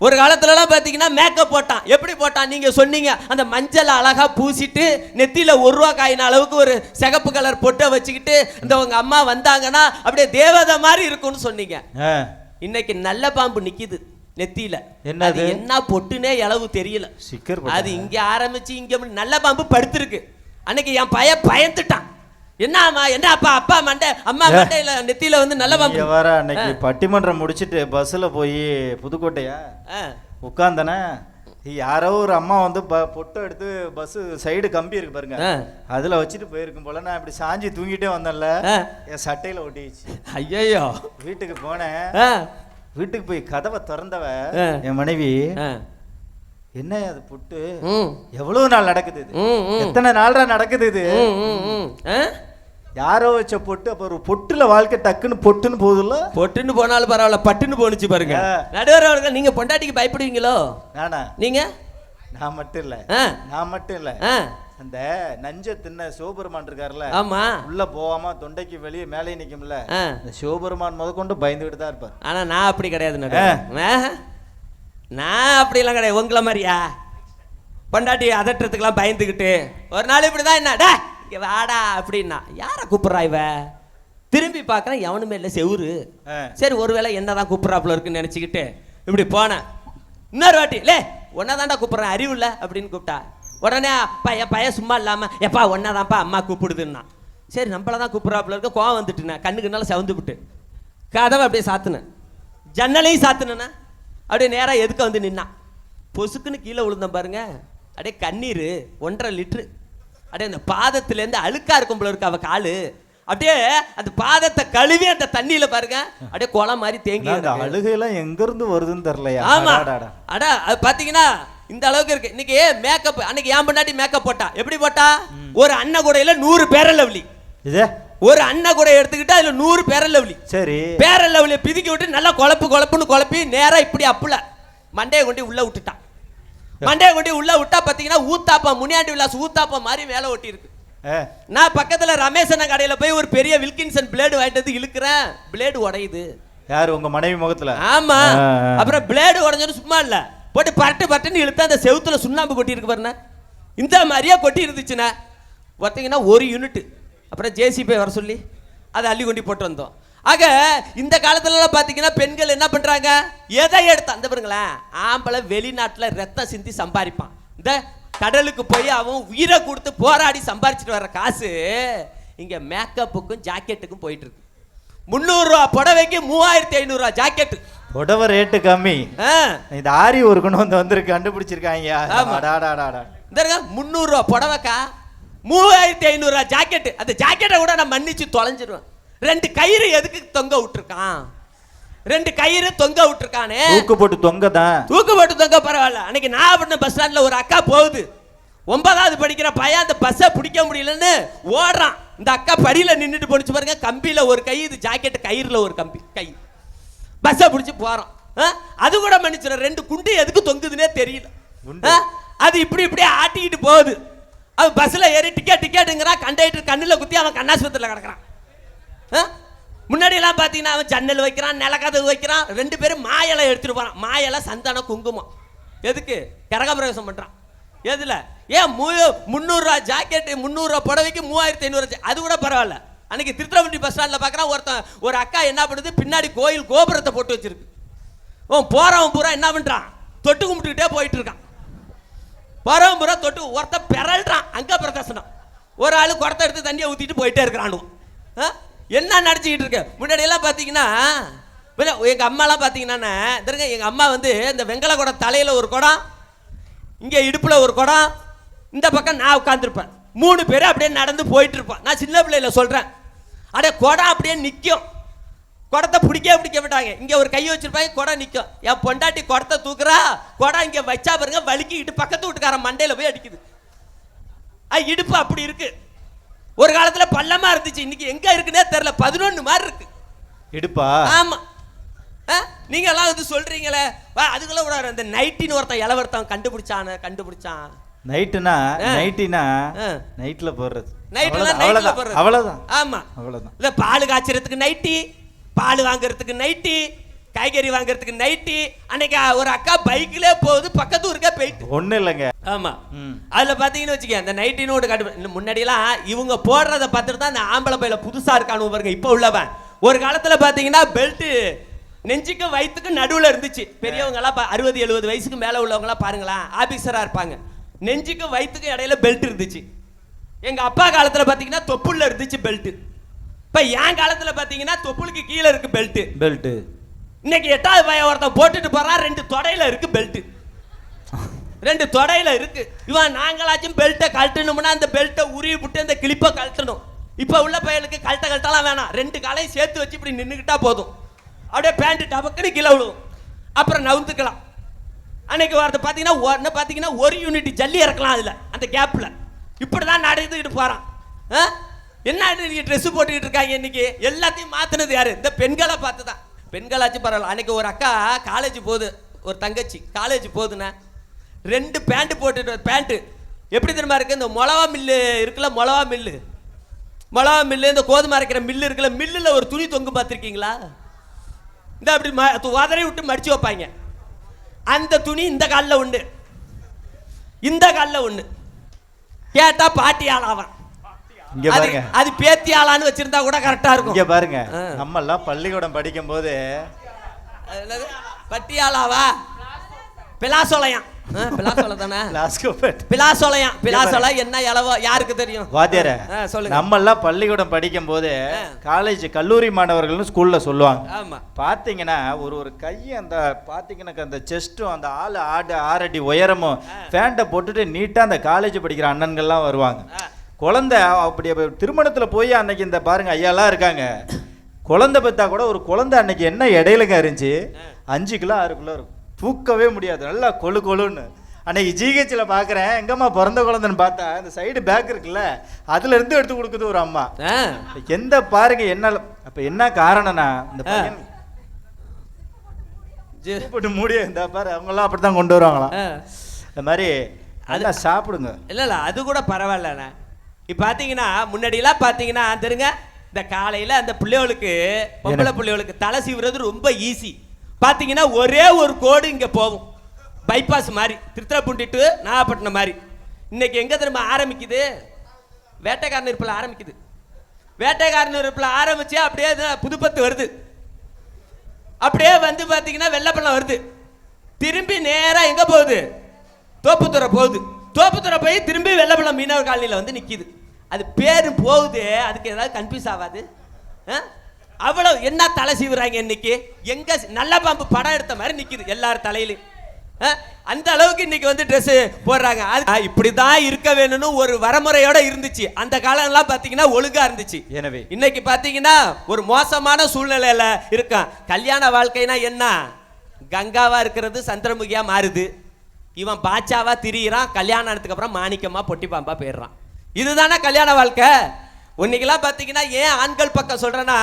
ஒரு காலத்துலலாம் பார்த்தீங்கன்னா மேக்கப் போட்டான். எப்படி போட்டான் நீங்க சொன்னீங்க? அந்த மஞ்சள் அழகா பூசிட்டு நெத்தியில 1 ரூபா காயின் அளவுக்கு ஒரு சிகப்பு கலர் பொட்டை வச்சுக்கிட்டு இந்த உங்க அம்மா வந்தாங்கன்னா அப்படியே தேவதை மாதிரி இருக்கும்னு சொன்னீங்க. இன்னைக்கு நல்ல பாம்பு நிக்குது நெத்தியில. என்ன பொட்டுனே அளவு தெரியல. அது இங்க ஆரம்பிச்சு இங்க நல்ல பாம்பு படுத்திருக்கு. அன்னைக்கு என் பையன் பயந்துட்டான். என்னம்மா என்ன அப்பா மண்டை அம்மா மண்டையில நெத்தியில வந்து நல்ல பாம்பு வர. அன்னைக்கு பட்டிமன்றம் முடிச்சிட்டு பஸ்ல போய் புதுக்கோட்டையா உட்கார்ந்தனே, யாரோ ஒரு அம்மா வந்து பொட்டு எடுத்து பஸ் சைடு கம்பி இருக்கு பாருங்க, அதுல வச்சுட்டு போயிருக்கும் போல. நான் இப்படி சாஞ்சி தூங்கிட்டே வந்தேன்ல, என் சட்டையில ஒட்டிச்சு. ஐயோ, வீட்டுக்கு போனேன். வீட்டுக்கு போய் கதவை திறந்தவ என் மனைவி, என்ன அது புட்டு எவ்வளவு நாள் நடக்குது, எத்தனை நாளா நடக்குது இது, யாரோ வச்ச பொட்டு. அப்ப ஒரு பொட்டுல வாழ்க்கை டக்குன்னு பொட்டுன்னு போகுதுல்ல. பொட்டுன்னு போனாலும் பரவாயில்ல, பட்டுன்னு போனுச்சு பாருங்க. நடுவரவர்கள் நீங்க பொண்டாட்டிக்கு பயப்படுவீங்களோ? நானா? நீங்க? நான் மட்டும் இல்ல அந்த நஞ்ச தின்ன சிவபெருமான் இருக்காருல்ல, ஆமா, உள்ள போகாம தொண்டைக்கு வெளியே மேலே நிக்கும்ல, இந்த சிவபெருமான் முத கொண்டு பயந்துகிட்டு தான் இருப்பார். ஆனா நான் அப்படி கிடையாது. நான் அப்படிலாம் கிடையாது. உங்களை மாதிரியா பொண்டாட்டி அதட்டுறதுக்கெல்லாம் பயந்துக்கிட்டு ஒரு நாள் இப்படிதான் என்னடா இங்க வாடா அப்படின்னா, யாரை கூப்பிட்றா இவ? திரும்பி பார்க்குறேன், எவனுமே இல்லை, செவுரு. சரி ஒருவேளை என்னதான் கூப்பிட்றாப்புல இருக்குன்னு நினச்சிக்கிட்டு இப்படி போனேன். இன்னொரு வாட்டி லே ஒன்னதான்டா கூப்பிட்றேன், அறிவு இல்லை அப்படின்னு கூப்பிட்டா. உடனே பையன் சும்மா இல்லாமல் எப்பா ஒன்னதான்ப்பா அம்மா கூப்பிடுதுன்னா, சரி நம்மள தான் கூப்பிட்றாப்புல இருக்க, கோவம் வந்துட்டுனேன், கண்ணுக்குனால செவந்து விட்டு கதவை அப்படியே சாத்துனேன், ஜன்னலையும் சாத்துனேண்ணா. அப்படியே நேராக எதுக்க வந்து நின்னான். பொசுக்குன்னு கீழே விழுந்தேன் பாருங்க. அப்படியே கண்ணீர் 1.5 லிட்ரு. அப்படியே அந்த பாதத்துலேருந்து அழுக்கா இருக்கும் போல இருக்கு அவ காலு. அப்படியே அந்த பாதத்தை கழுவி அந்த தண்ணியில பாருங்க அப்படியே குளம் மாதிரி தேங்கி. அழுகையெல்லாம் எங்க இருந்து வருதுன்னு தெரியலையா? ஆமா அடா, அது பாத்தீங்கன்னா இந்த அளவுக்கு இருக்கு. இன்னைக்கு மேக்கப், அன்னைக்கு ஏன் பண்ணாட்டி மேக்கப் போட்டா எப்படி போட்டா? ஒரு அண்ணன் கூடையில 100 பேரலவ்லி. ஒரு அண்ணன் கூட எடுத்துக்கிட்டு அதுல 100 பேரலவ்லி. சரி, பேரலவ்லியை பிதுக்கி விட்டு நல்லா குழப்புன்னு குழப்பி நேரா இப்படி அப்புல மண்டையை கொண்டு உள்ள விட்டுட்டான். மண்டையை கொண்டு உள்ள விட்டா பாத்தீங்கன்னா ஊத்தாப்பா, முனியாண்டி விலாஸ் ஊத்தாப்பா மாதிரி மேல ஒட்டி இருக்கு. நான் பக்கத்துல ரமேசன் கடையில போய் ஒரு பெரிய வில்கின்சன் பிளேடு வாங்கிட்டு வந்து இழுக்கிறேன், பிளேடு உடையுது. யாரு? உங்க மனைவி முகத்துல? ஆமா. அப்புறம் பிளேடு உடைஞ்சது சும்மா இல்ல, போட்டு பரட்டுன்னு இழுத்தா அந்த செவுத்துல சுண்ணாம்பு கொட்டி இருக்கு பாருங்க, இந்த மாதிரியா கொட்டி இருந்துச்சுன்னா பார்த்தீங்கன்னா 1 யூனிட். அப்புறம் ஜேசிபி வர சொல்லி அதை அள்ளி கொண்டு போட்டு வந்தோம். ஆக இந்த காலத்துலலாம் பார்த்தீங்கன்னா பெண்கள் என்ன பண்ணுறாங்க, எதை எடுத்து அந்த பாருங்களேன், ஆம்பளை வெளிநாட்டில் ரத்தம் சிந்தி சம்பாதிப்பான், இந்த கடலுக்கு போய் அவன் உயிரை கொடுத்து போராடி சம்பாரிச்சிட்டு வர்ற காசு இங்கே மேக்கப்புக்கும் ஜாக்கெட்டுக்கும் போயிட்டு இருக்கு. 300 ரூபா புடவைக்கு 3500 ஜாக்கெட்டு. புடவை ரேட்டு கம்மி, இது ஆரி ஒரு கொண்டு வந்து வந்திருக்கு, கண்டுபிடிச்சிருக்காங்க. 300 ரூபா புடவைக்கா 3500 ஜாக்கெட்டு. அந்த ஜாக்கெட்டை கூட நான் மன்னிச்சு தொலைஞ்சிருவேன். 2 கயிறு எதுக்கு தொங்க விட்டுருக்கான்? 2 கயிறு தொங்க விட்டுருக்கானே, தூக்கு போட்டு தொங்க தான். தூக்கு போட்டு தொங்க பரவாயில்ல. அன்னைக்கு நான் பஸ் ஸ்டாண்ட்ல ஒரு அக்கா போகுது, 9வது படிக்கிற பையன், அந்த பஸ்ஸை பிடிக்க முடியலன்னு ஓடுறான். இந்த அக்கா படியில நின்றுட்டு போனிச்சு பாருங்க, கம்பியில ஒரு கை, இது ஜாக்கெட் கயிறுல ஒரு கம்பி கை, பஸ்ஸை பிடிச்சி போறான். அது கூட மன்னிச்சிடும். 2 குண்டு எதுக்கு தொங்குதுன்னே தெரியல. அது இப்படி ஆட்டிக்கிட்டு போகுது. அவன் பஸ்ல ஏறி டிக்கெட்டுங்கிறான், கண்டக்டர் கண்ணில் குத்தி அவன் கண்ணாஸ்பத்திரியில் கிடக்கிறான். முன்னாடி எல்லாம் பாத்தீங்கன்னா அவன் ஜன்னல் வைக்கிறான், நிலக்கதவு வைக்கிறான். 2 பேரும் மாயலை எடுத்துட்டு போறான். மாயலை சந்தானம் குங்குமம் எதுக்கு? கரகபிரவேசம் பண்றான். எதுல? ஏன் 300 ரூபா ஜாக்கெட், 300 ரூபா புடவைக்கு 3500. அது கூட பரவாயில்ல. அன்னைக்கு திருத்திரவண்டி பஸ் ஸ்டாண்ட்ல பாக்குறான், ஒரு அக்கா என்ன பண்ணுது, பின்னாடி கோயில் கோபுரத்தை போட்டு வச்சிருக்கு. போறவன் பூரா என்ன பண்றான், தொட்டு கும்பிட்டுக்கிட்டே போயிட்டு இருக்கான். போறவன் பூரா தொட்டு ஒருத்த பெறல்றான். அங்க பிரதர்சனம். ஒரு ஆளு குடத்தை எடுத்து தண்ணியை ஊத்திட்டு போயிட்டே இருக்கிறானு. என்ன நடிச்சுக்கிட்டு இருக்கு? முன்னாடி எல்லாம் பாத்தீங்கன்னா எங்க அம்மாலாம் பாத்தீங்கன்னா, எங்க அம்மா வந்து இந்த வெங்கல குடம் தலையில ஒரு குடம், இங்க இடுப்புல ஒரு குடம், இந்த பக்கம் நான் உட்காந்துருப்பேன். 3 பேரும் அப்படியே நடந்து போயிட்டு இருப்பேன். நான் சின்ன பிள்ளையில சொல்றேன். அப்படியே குடம் அப்படியே நிற்கும். குடத்தை பிடிக்க விட்டாங்க. இங்க ஒரு கை வச்சிருப்பாங்க, குடம் நிற்கும். என் பொண்டாட்டி குடத்தை தூக்குறா, குடம் இங்க வச்சா பாருங்க வலிக்கிட்டு பக்கத்து வீட்டுக்காரன் மண்டையில போய் அடிக்குது. இடுப்பு அப்படி இருக்கு. ஒரு காலத்துல பள்ளமா இருந்துச்சு, இன்னைக்கு எங்க இருக்குன்னே தெரியல. 11 மாதிரி இருக்கு இடுப்பா. ஆமா. நீங்க எல்லாம் வந்து சொல்றீங்களே, அதுக்குள்ள விட அந்த நைட்டின்னு ஒருத்தன் இளவரத்தன் கண்டுபிடிச்சான். நைட்டினா நைட்ல போடுறது. அவ்வளவுதான். ஆமா, அவ்வளவுதான். இல்ல பால் காய்ச்சறதுக்கு நைட்டி, பால் வாங்குறதுக்கு நைட்டி, காய்கறி வாங்குறதுக்கு நைட்டி. அன்னைக்கு ஒரு அக்கா பைக்ல போகுது, பக்கத்து ஊருக்கே போயிட்டு. ஒண்ணு இல்லைங்க. ஆமா, அதுல பாத்தீங்கன்னு வச்சுக்க, அந்த நைட்டின்னு ஒரு கட்டு. முன்னாடியெல்லாம் இவங்க போடுறத பார்த்துட்டு தான் அந்த ஆம்பளை பையில புதுசா இருக்கானு பாருங்க. இப்ப உள்ளவன் ஒரு காலத்துல பாத்தீங்கன்னா பெல்ட் நெஞ்சுக்கு வயிற்றுக்கு நடுவுல இருந்துச்சு. பெரியவங்க எல்லாம் 60-70 வயசுக்கு மேல உள்ளவங்க எல்லாம் பாருங்களா, ஆபீசரா இருப்பாங்க, நெஞ்சுக்கு வயிற்றுக்கு இடையில பெல்ட் இருந்துச்சு. எங்க அப்பா காலத்துல பாத்தீங்கன்னா தொப்புள்ள இருந்துச்சு பெல்ட். இப்ப என் காலத்துல பாத்தீங்கன்னா தொப்புளுக்கு கீழே இருக்கு பெல்ட். இன்னைக்கு 8வது பையன் ஒருத்தன் போட்டுட்டு போறான், 2 தொடையில இருக்கு பெல்ட். 2 தொடையில இருக்கு. இவன் நாங்களாச்சும் பெல்ட்டை கழட்டணும்னா அந்த பெல்ட்டை உருவி விட்டு அந்த கிளிப்பை கழட்டணும். இப்ப உள்ள பையனுக்கு கழட்டலாம் வேணாம், 2 காலையும் சேர்த்து வச்சு இப்படி நின்றுக்கிட்டா போதும். அப்படியே பேண்ட் டபக்குன்னு கீழே விழுவும், அப்புறம் நவுந்துக்கலாம். அன்னைக்கு வார்த்தை பார்த்தீங்கன்னா 1 யூனிட் ஜல்லி இறக்கலாம் அதுல, அந்த கேப்ல. இப்படிதான் நடந்துக்கிட்டு போறான். என்ன ட்ரெஸ் போட்டுக்கிட்டு இருக்காங்க இன்னைக்கு. எல்லாத்தையும் மாத்தினது யாரு? இந்த பெண்களை பார்த்து தான். பெண்களாச்சும் பரவாயில்ல. அன்னைக்கு ஒரு அக்கா காலேஜ் போகுது, ஒரு தங்கச்சி காலேஜ் போகுதுன்னா 2 பேண்ட் போட்டுட்டு, பேண்ட் எப்படி தெரியுமா இருக்கு, இந்த மிளவா மில்லு இருக்குல்ல, மிளவா மில்லு, இந்த கோதுமை அரைக்கிற மில்லு இருக்குல்ல, மில்லுல ஒரு துணி தொங்கு பார்த்துருக்கீங்களா? இந்த அப்படி உதறி விட்டு மடிச்சு வைப்பாங்க. அந்த துணி இந்த காலில் உண்டு, இந்த காலில் ஒண்ணு. கேட்டா பாட்டியாளாவான். அது பேத்தியாளான்னு வச்சிருந்தா கூட கரெக்டா இருக்கும். இங்க பாருங்க, நம்ம எல்லாம் பள்ளிக்கூடம் படிக்கும் போது பட்டியாளாவா, பிலாசோலையாம், பிலாசோலையாம் என்ன இளவோ யாருக்கு தெரியும்? வாத்தியார, நம்ம எல்லாம் பள்ளிக்கூடம் படிக்கும் போது காலேஜ் கல்லூரி மாணவர்கள் ஸ்கூல்ல சொல்லுவாங்க. பாத்தீங்கன்னா ஒரு கை அந்த பாத்தீங்கன்னா அந்த செஸ்டும் அந்த 6 அடி உயரமும் பேண்ட போட்டுட்டு நீட்டா அந்த காலேஜ் படிக்கிற அண்ணன்கள்லாம் வருவாங்க. குழந்தை அப்படி திருமணத்துல போய் அன்னைக்கு இந்த பாருங்க ஐயாலாம் இருக்காங்க, குழந்தை பெற்றா கூட ஒரு குழந்தை அன்னைக்கு என்ன இடையிலங்க இருந்துச்சு, 5 கிலோ 6 கிலோ இருக்கும், தூக்கவே முடியாது, நல்லா கொழுன்னு. அன்னைக்கு ஜிஹெச்சில் பார்க்குறேன், எங்கம்மா பிறந்த குழந்தைன்னு பார்த்தா இந்த சைடு பேக் இருக்குல்ல, அதுல இருந்து எடுத்து கொடுக்குது ஒரு அம்மா. எந்த பாருங்க என்ன அப்ப என்ன காரணம்னா, இந்த பையன் போட்டு மூடிய இந்த பாரு அவங்கெல்லாம் அப்படித்தான் கொண்டு வருவாங்களாம். இந்த மாதிரி அதெல்லாம் சாப்பிடுங்க. இல்லை அது கூட பரவாயில்லண்ணா. இப்போ பார்த்தீங்கன்னா முன்னாடியெல்லாம் பார்த்தீங்கன்னா தெரியுங்க, இந்த காலையில் அந்த பிள்ளைகளுக்கு பொம்பளை பிள்ளைகளுக்கு தலை சீவுறது ரொம்ப ஈஸி. பார்த்தீங்கன்னா ஒரே ஒரு கோடு இங்கே போகும், பைபாஸ் மாதிரி, திருத்துறைப்பூண்டி டு நாகப்பட்டினம் மாதிரி. இன்னைக்கு எங்கே திரும்ப ஆரம்பிக்குது, வேட்டைக்காரன் இருப்பில் ஆரம்பிக்குது. வேட்டைக்காரன் இருப்பில் ஆரம்பிச்சு அப்படியே புதுப்பத்து வருது, அப்படியே வந்து பார்த்தீங்கன்னா வெள்ளப்பள்ளம் வருது, திரும்பி நேராக எங்கே போகுது, தோப்புத்துறை போகுது. தோப்புத்துறை போய் திரும்பி வெள்ளப்பள்ளம் மீனவர் காலனியில் வந்து நிற்கிது. அது பேரு போகுது, அதுக்கு ஏதாவது கன்ஃபியூஸ் ஆகாது? அவ்வளவு என்ன தலை சீவுறாங்க இன்னைக்கு. எங்க நல்ல பாம்பு படம் எடுத்த மாதிரி நிக்குது எல்லாரும் தலையிலும். அந்த அளவுக்கு இன்னைக்கு வந்து ட்ரெஸ் போடுறாங்க. இப்படிதான் இருக்க வேணும்னு ஒரு வரமுறையோட இருந்துச்சு. அந்த காலம் எல்லாம் பாத்தீங்கன்னா ஒழுங்கா இருந்துச்சு. எனவே இன்னைக்கு பாத்தீங்கன்னா ஒரு மோசமான சூழ்நிலையில இருக்கான். கல்யாண வாழ்க்கைனா என்ன, கங்காவா இருக்கிறது சந்திரமுகியா மாறுது. இவன் பாச்சாவா திரியிறான், கல்யாணம் ஆனதுக்கு அப்புறம் மாணிக்கமா பொட்டி பாம்பா போயிடுறான். இதுதானே கல்யாண வாழ்க்கை. இன்னைக்கெல்லாம் பாத்தீங்கன்னா ஏன் ஆண்கள் பக்கம் சொல்றேன்னா,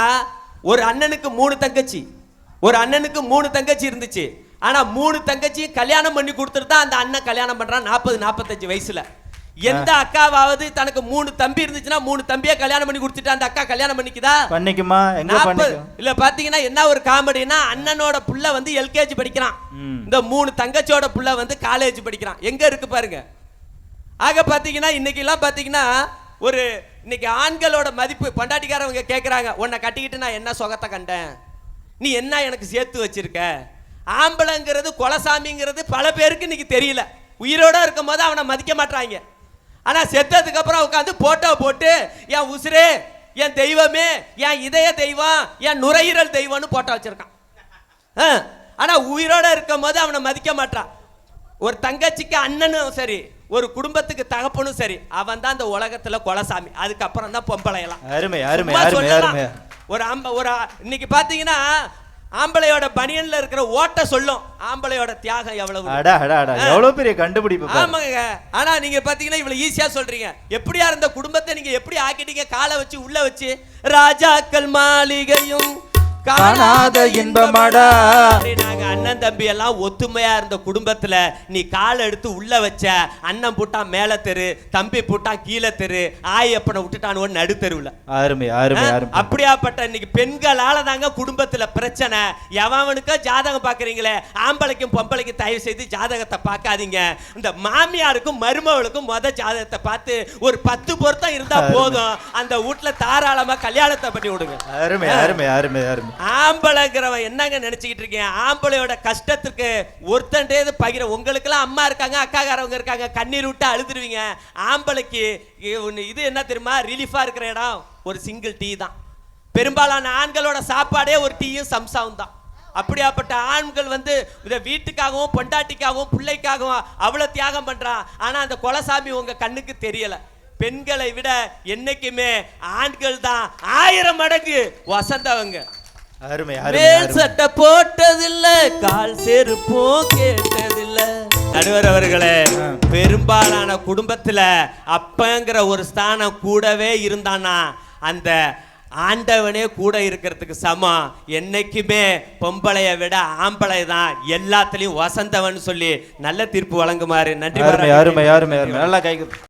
ஒரு அண்ணனுக்கு 3 தங்கச்சி, ஒரு அண்ணனுக்கு 3 தங்கச்சி இருந்துச்சு. ஆனா 3 தங்கச்சி கல்யாணம் பண்ணி கொடுத்துட்டு தான் அந்த அண்ணன் கல்யாணம் பண்றான் 40-45 வயசுல. எந்த அக்காவாவது தனக்கு 3 தம்பி இருந்துச்சுன்னா 3 தம்பியை கல்யாணம் பண்ணி கொடுத்துட்டு அந்த அக்கா கல்யாணம் பண்ணிக்குதா? பண்ணிக்குமா? இல்ல. பாத்தீங்கன்னா என்ன ஒரு காமெடினா, அண்ணனோட புள்ள வந்து எல்கேஜி படிக்கிறான், இந்த 3 தங்கச்சியோட புள்ள வந்து காலேஜ் படிக்கிறான். எங்க இருக்கு பாருங்க. ஆக பாத்தீங்கன்னா இன்னைக்கு எல்லாம் பாத்தீங்கன்னா ஒரு இன்னைக்கு ஆண்களோட மதிப்பு, பொண்டாட்டிக்காரவங்க கேட்குறாங்க, உன்னை கட்டிக்கிட்டு நான் என்ன சுகத்தை கண்டேன், நீ என்ன எனக்கு சேர்த்து வச்சிருக்க. ஆம்பளைங்கிறது கொலசாமிங்கிறது பல பேருக்கு இன்னைக்கு தெரியல. உயிரோட இருக்கும் போது அவனை மதிக்க மாட்டாங்க. ஆனா செத்ததுக்கு அப்புறம் உட்காந்து போட்டோ போட்டு என் உசுரே, என் தெய்வமே, என் இதய தெய்வம், என் நுரையீரல் தெய்வம்னு போட்டோ வச்சிருக்கான். ஆனா உயிரோட இருக்கும் போது அவனை மதிக்க மாட்டான். ஒரு தங்கச்சிக்கு அண்ணனும் சரி, ஒரு குடும்பத்துக்கு தகப்பனும் சரி, அவன் தான் இந்த உலகத்துல கொலசாமி. அதுக்கப்புறம் தான் பொம்பளையெல்லாம். ஒரு இன்னைக்கு பாத்தீங்கன்னா ஆம்பளையோட பனியன்ல இருக்கிற ஓட்ட சொல்லும் ஆம்பளையோட தியாகம் எவ்வளவு. எவ்வளவு பெரிய கண்டுபிடிப்பு. ஆமாங்க. ஆனா நீங்க பாத்தீங்கன்னா இவ்வளவு ஈஸியா சொல்றீங்க. எப்படியா இருந்த குடும்பத்தை நீங்க எப்படி ஆக்கிட்டீங்க, காலை வச்சு உள்ள வச்சு. ராஜாக்கள் மாளிகையும் காணாத இன்பமாடா. நாங்க அண்ணன் தம்பி எல்லாம் ஒத்துமையா இருந்த குடும்பத்துல நீ காலை எடுத்து உள்ள வச்ச, அண்ணன் போட்டா மேல தெரு, தம்பி போட்டா கீழே தெரு, ஆயப்பனை விட்டுட்டான் நடுத்தெருவுல. அருமை அருமை அருமை. அப்படியாப்பட்ட இன்னைக்கு பெண்களால தாங்க குடும்பத்துல பிரச்சனை. எவனுக்கோ ஜாதகம் பாக்குறீங்களே, ஆம்பளைக்கும் பொம்பளைக்கும் தயவு செய்து ஜாதகத்தை பார்க்காதீங்க. இந்த மாமியாருக்கும் மருமகளுக்கும் ஜாதகத்தை பார்த்து ஒரு 10 பொருத்தம் இருந்தா போதும், அந்த வீட்டுல தாராளமா கல்யாணத்தை பண்ணி விடுங்க. அருமை அருமை அருமை அருமை. ஆம்பளைங்கிறவன் என்னங்க நினைச்சுக்கிட்டு இருக்கேன்? ஆம்பளையோட கஷ்டத்துக்கு ஒருத்தண்டே பகிர. உங்களுக்கு எல்லாம் அம்மா இருக்காங்க, அக்காக்காரவங்க இருக்காங்க, கண்ணீர் விட்டு அழுதுருவீங்க. ஆம்பளைக்கு இது என்ன தெரியுமா ரிலீஃபா இருக்கிற இடம்? ஒரு சிங்கிள் டீ தான். பெரும்பாலான ஆண்களோட சாப்பாடே ஒரு டீயும் சம்சாவும் தான். அப்படியாப்பட்ட ஆண்கள் இதை வீட்டுக்காகவும் பொண்டாட்டிக்காகவும் பிள்ளைக்காகவும் அவ்வளவு தியாகம் பண்றான். ஆனா அந்த கொலசாமி உங்க கண்ணுக்கு தெரியல. பெண்களை விட என்னைக்குமே ஆண்கள் தான் 1000 மடங்கு வசந்தவங்க. அருமை மேல் சட்டை போட்டதில்ல, கால் செருப்பும் கேட்டதில்ல. நடுவர் அவர்களே, பெரும்பாலான குடும்பத்துல அப்பங்கிற ஒரு ஸ்தானம் கூடவே இருந்தானா அந்த ஆண்டவனே கூட இருக்கிறதுக்கு சமம். என்னைக்குமே பொம்பளைய விட ஆம்பளை தான் எல்லாத்துலயும் வசந்தவன் சொல்லி நல்ல தீர்ப்பு வழங்குமாறு நன்றி. அருமை அருமை அருமை. நல்லா கை